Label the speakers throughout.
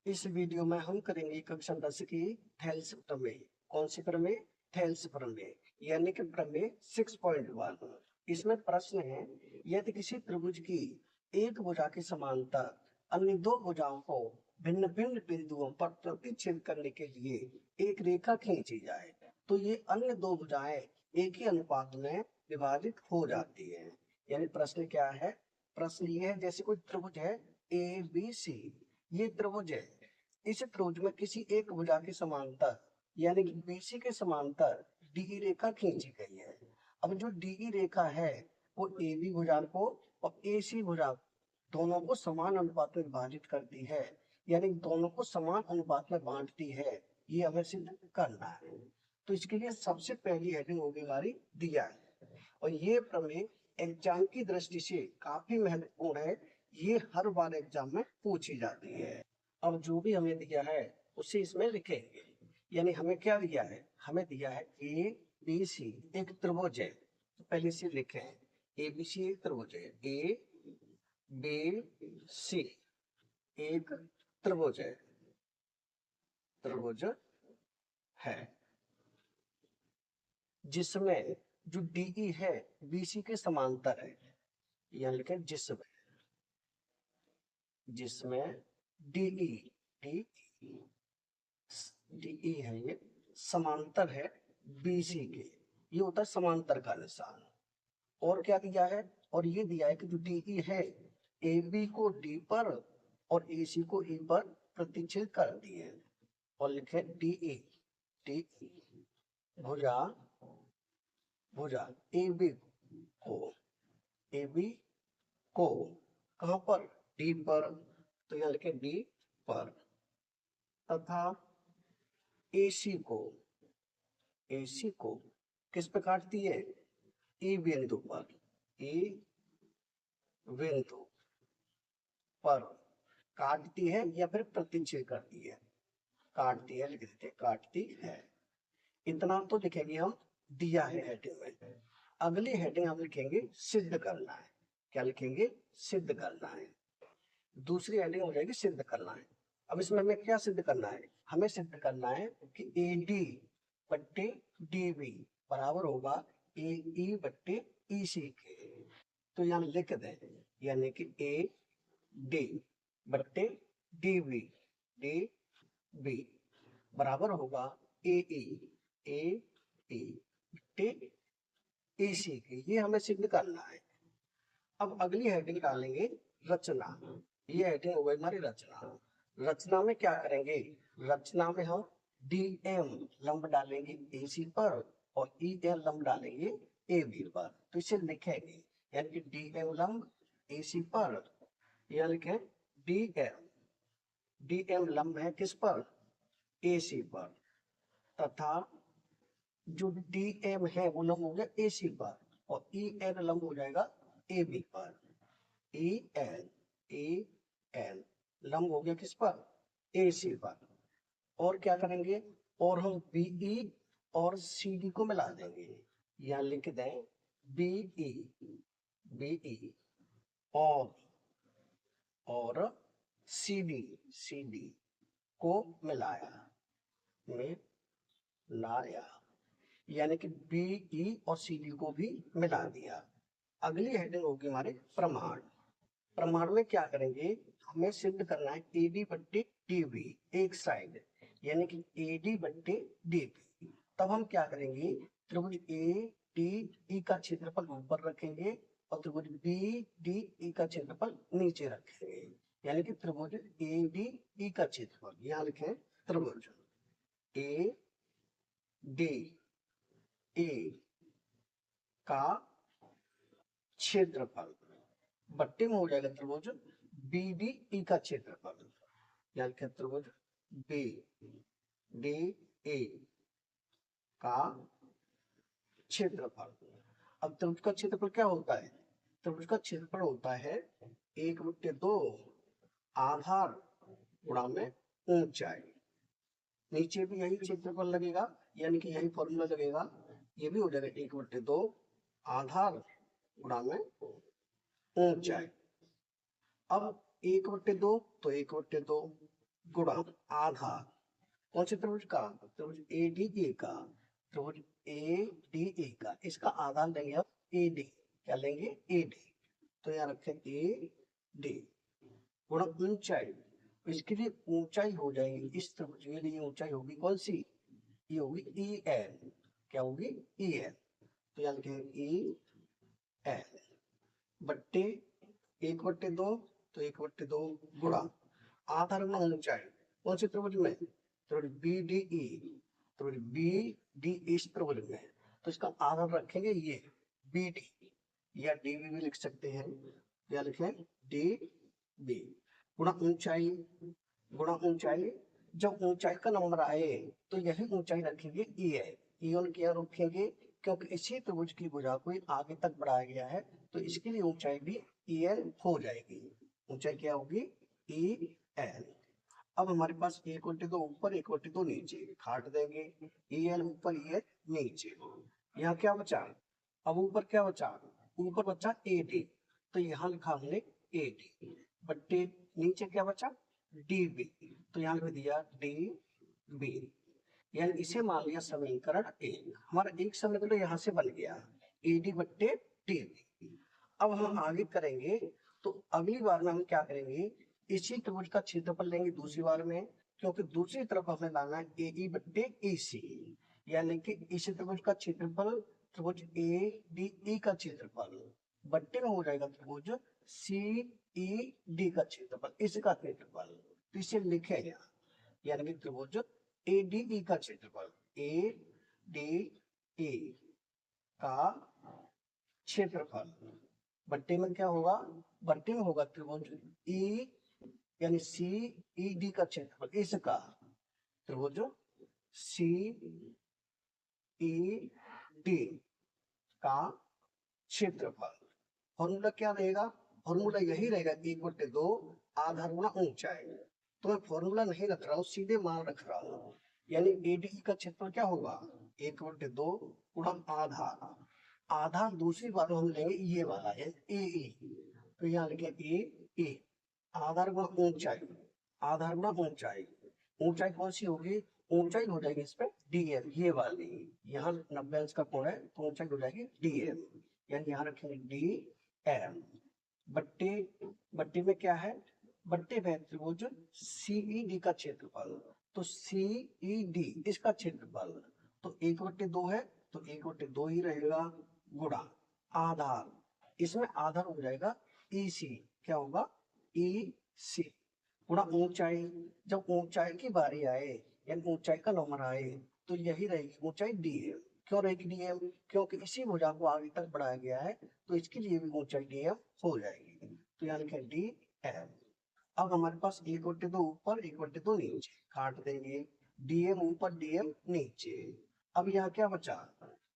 Speaker 1: इस वीडियो में हम करेंगे कक्षा 10 की थेल्स प्रमेय। कौन सी प्रमेय? थेल्स प्रमेय, यानी कि प्रमेय 6.1। इसमें प्रश्न है, यदि किसी त्रिभुज की एक भुजा के समांतर अन्य दो भुजाओं को भिन्न भिन्न बिंदुओं पर प्रतिच्छेद करने के लिए एक रेखा खींची जाए तो ये अन्य दो भुजाएं एक ही अनुपात में विभाजित हो जाती है। यानी प्रश्न क्या है? प्रश्न ये है, जैसे कोई त्रिभुज है ए बी सी, ये त्रिभुज है। इस त्रिभुज में किसी एक भुजा के समांतर यानी कि बीसी के समांतर डी रेखा खींची गई है। अब जो डी रेखा है वो ए बी भुजा को और ए सी भुजा दोनों को समान अनुपात में विभाजित करती है, यानी दोनों को समान अनुपात में बांटती है। ये हमें सिद्ध करना है। तो इसके लिए सबसे पहली हेडिंग होगी हमारी दिया है, और ये प्रमेय एग्जाम की दृष्टि से काफी महत्वपूर्ण है। ये हर बार एग्जाम में पूछी जाती है। अब जो भी हमें दिया है उसे इसमें लिखेंगे। यानी हमें क्या दिया है? हमें दिया है ए बी सी एक त्रिभुज है, तो पहले से लिखे ए बी सी एक त्रिभुज है। ए बी सी एक त्रिभुज है, त्रिभुज है जिसमें जो डी है बीसी के समांतर है। यहाँ लिखे जिसमें, जिसमें डी डी डी है, ये समांतर है बीसी के। ये होता है समांतर का निशान। और क्या दिया है? और ये दिया है कि जो डी है ए बी को डी पर और ए सी को ई पर प्रतिच्छेद कर दिए। और लिखे डी डी भुजा भुजा ए बी को ए बी को कहां पर? डी पर। तो यहाँ लिखे डी पर। तथा एसी को किस पे काटती है? ई बिंदु पर, ई बिंदु पर काटती है या फिर प्रतिच्छेद करती है? काटती है, लिख देते काटती है। इतना तो लिखेंगे हम, दिया है हेडिंग में। अगली हेडिंग हम लिखेंगे सिद्ध करना है। क्या लिखेंगे? सिद्ध करना है। दूसरी हेडिंग हो जाएगी सिद्ध करना है। अब इसमें हमें क्या सिद्ध करना है? हमें सिद्ध करना है कि ए डी बट्टे डी बी बराबर होगा ए ई बट्टे ई सी के। तो यहाँ लिख दें, यानी कि ए डी बट्टे डी बी बराबर होगा ए ई बट्टे ई सी के। ये हमें सिद्ध करना है। अब अगली हेडिंग डालेंगे रचना। ये हेडिंग हो गई हमारी रचना। रचना में क्या करेंगे? रचना में हम डी एम लंब डालेंगे ए सी पर और ई एम लंब डालेंगे ए बी पर। तो इसे लिखेंगे, यानी कि डी एम लंब ए सी पर, यह लिखें डी एम लंब है किस पर? ए सी पर। तथा जो डी एम है वो लंब हो गया ए सी पर और ई एन लंब हो जाएगा ए बी पर। ई एन लंब हो गया किस पर? ए सी पर। और क्या करेंगे? और हम बीई और सी डी को मिला देंगे। यहाँ लिख दें बीई और सी डी को मिलाया, यानी कि बीई और सी डी को भी मिला दिया। अगली हेडिंग होगी हमारे प्रमाण। प्रमाण में क्या करेंगे? हमें सिद्ध करना है ए डी बट्टे डी बी एक साइड, यानी कि ए डी बट्टे डी बी। तब हम क्या करेंगे? त्रिभुज ए डी ई का क्षेत्रफल ऊपर रखेंगे और त्रिभुज बी डी ई का क्षेत्रफल नीचे रखेंगे, यानी कि त्रिभुज ए डी ई का क्षेत्रफल। यहाँ लिखें त्रिभुज ए डी ई का क्षेत्रफल बट्टे में हो जाएगा त्रिभुज बी डी ई का क्षेत्रफल, यानी कि त्रिभुज बी डी ए का क्षेत्रफल। अब त्रिभुज का क्षेत्रफल क्या होता है? त्रिभुज का क्षेत्रफल होता है 1/2 आधार गुणा में ऊंचाई। नीचे भी यही क्षेत्रफल लगेगा, यानी कि यही फॉर्मूला लगेगा। ये भी हो जाएगा 1/2 आधार गुणा में ऊंचाई। अब 1/2 तो 1/2 गुणा आधार कौन से त्रिभुज का, त्रिभुज ADA का, त्रिभुज ADA का, इसका आधार लेंगे हम AD, क्या लेंगे AD, तो यहाँ रखें AD गुणा ऊंचाई, इसके लिए ऊंचाई हो जाएगी, इस त्रिभुज के लिए ऊंचाई होगी कौन सी, ये होगी EN, क्या होगी EN, तो यहाँ लिखेंगे EN बट्टे 1/2, तो 1/2 गुणा आधार गुणा ऊंचाई कौन से त्रिभुज में, त्रिभुज BDE, त्रिभुज BDE इस त्रिभुज में, तो इसका आधार रखेंगे ये BD या DB भी लिख सकते हैं, या लिखें DB गुणा ऊंचाई, गुणा ऊंचाई, जब ऊंचाई का नंबर आए तो यही ऊंचाई रखेंगे EN, EN क्या रखेंगे, क्योंकि इसी त्रिभुज की भुजा को आगे तक बढ़ाया गया है, तो इसके लिए ऊंचाई भी EN हो जाएगी, ऊंचाई क्या होगी EN। अब हमारे पास 1/2 ऊपर 1/2 नीचे, काट देंगे, EN ऊपर EN नीचे, यहाँ क्या बचा, अब ऊपर क्या बचा, ऊपर बचा AD, तो यहाँ लिखा हमने AD बट्टे नीचे क्या बचा DB, तो यहाँ लिख दिया DB, यानी इसे मान लिया समीकरण 1, हमारा एक समीकरण यहाँ से बन गया AD बट्टे DB। अब हम आगे करेंगे, तो अगली बार में हम क्या करेंगे, इसी त्रिभुज का क्षेत्रफल लेंगे दूसरी बार में, क्योंकि दूसरी तरफ हमें लाना है AE बट्टे EC, यानी कि इस त्रिभुज का क्षेत्रफल त्रिभुज ADE का क्षेत्रफल बट्टे में हो जाएगा त्रिभुज CED का क्षेत्रफल, इसका क्षेत्रफल, तो इसे लिखेंगे, यानी कि त्रिभुज ADE का क्षेत्रफल, ADE का क्षेत्रफल बट्टे में क्या होगा, बट्टे में होगा त्रिभुज E यानी CED का क्षेत्रफल, इसका त्रिभुज CED का क्षेत्रफल, फॉर्मूला क्या रहेगा, फॉर्मूला यही रहेगा 1/2 आधार गुणा ऊंचाई, तो मैं फॉर्मूला नहीं रख रहा हूँ, सीधे मान रख रहा हूँ, यानी ADE का क्षेत्रफल क्या होगा 1/2 गुणा आधार, आधार दूसरी बार हम लेंगे ये वाला है AE, तो यहाँ लिखे AE आधार गुणा ऊंचाई, आधार गुणा ऊंचाई, ऊंचाई कौन सी होगी, ऊंचाई हो जाएगी इस पे DM, ये वाली, यहाँ 90 अंश का कोण है, तो ऊंचाई हो जाएगी DM, यानी यहाँ रखेंगे DM बट्टे, बट्टे में क्या है, बट्टे में त्रिभुज CED का क्षेत्रफल, तो CED इसका क्षेत्रफल, तो 1/2 है, तो 1/2 ही रहेगा गुणा आधार, इसमें आधार हो जाएगा EC, क्या होगा EC गुणा ऊंचाई, जब ऊंचाई की बारी आए यानी ऊंचाई का नंबर आए तो यही रहेगी ऊंचाई DM, क्यों रहेगी DM, क्योंकि इसी भुजा को आगे तक बढ़ाया गया है, तो इसके लिए भी ऊंचाई DM हो जाएगी, तो यहाँ लिखे DM। अब हमारे पास 1/2 ऊपर 1/2 नीचे, काट देंगे, DM ऊपर DM नीचे, अब यहाँ क्या बचा,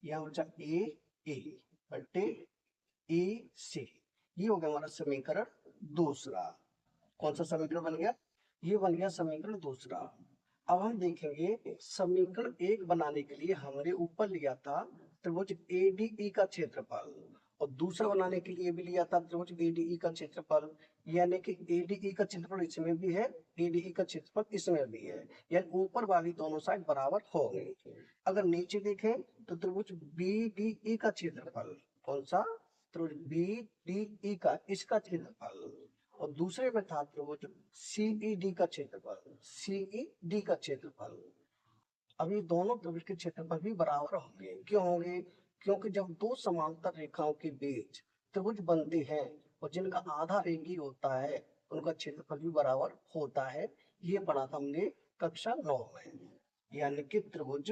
Speaker 1: यहाँ बचा A बट्टे EC, ये हो गया हमारा समीकरण दूसरा, कौन सा समीकरण बन गया, ये बन गया समीकरण दूसरा। अब हम देखेंगे समीकरण 1 बनाने के लिए हमने ऊपर लिया था त्रिभुज ADE का क्षेत्रफल, और दूसरा बनाने के लिए भी लिया था त्रिभुज ADE का क्षेत्रफल, यानी कि ADE का क्षेत्रफल इसमें भी है, ADE का क्षेत्रफल इसमें भी है, यानी ऊपर वाली दोनों साइड बराबर हो गई। अगर नीचे देखें तो त्रिभुज BDE का क्षेत्रफल, कौन सा त्रिभुज BDE का, इसका क्षेत्रफल, और दूसरे में था त्रिभुज CED का क्षेत्रफल, CED का क्षेत्रफल, अब ये दोनों त्रिभुज के क्षेत्रफल भी बराबर होंगे, क्यों होंगे, क्योंकि जब दो समांतर रेखाओं के बीच त्रिभुज बनते हैं और जिनका आधार एक ही होता है, उनका क्षेत्रफल भी बराबर होता है, ये पढ़ा था हमने कक्षा 9 में, यानी कि त्रिभुज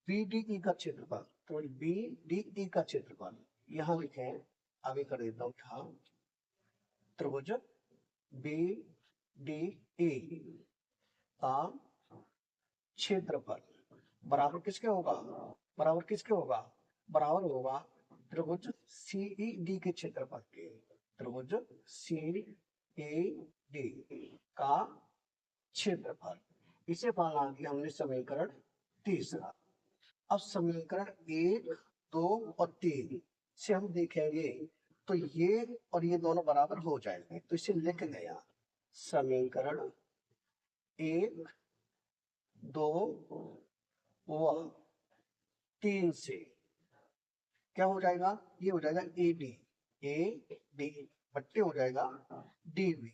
Speaker 1: BDE का क्षेत्रफल, त्रिभुज BDE का क्षेत्रफल, यहाँ लिखे, आगे कर देता हूँ, था त्रिभुज BDE का क्षेत्रफल बराबर किसके होगा, बराबर किसके होगा, बराबर होगा त्रिभुज CED के क्षेत्रफल के, त्रिभुज CED का क्षेत्रफल, इसे पाना दिया हमने समीकरण तीसरा। अब समीकरण 1, 2 और 3 से हम देखेंगे तो ये और ये दोनों बराबर हो जाएंगे, तो इसे लिख गया समीकरण 1 2 व 3 से क्या हो जाएगा, ये हो जाएगा ए डी बट्टे हो जाएगा डी बी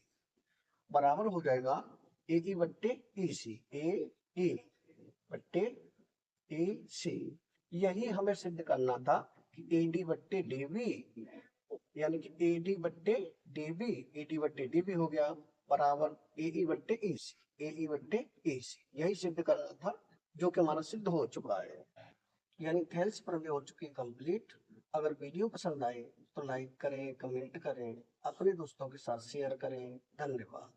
Speaker 1: बराबर हो जाएगा ए ई बट्टे ई सी, ए ई बट्टे ए सी। यही हमें सिद्ध करना था कि ए डी बट्टे डी बी, यानी कि ए डी बट्टे डी बी, ए डी बट्टे डी बी हो गया बराबर ए ई बट्टे ई सी, ए ई बट्टे ई सी। यही सिद्ध करना था, जो कि हमारा सिद्ध हो चुका है, यानी थेल्स प्रमेय हो चुकी कंप्लीट। अगर वीडियो पसंद आए तो लाइक करें, कमेंट करें, अपने दोस्तों के साथ शेयर करें। धन्यवाद।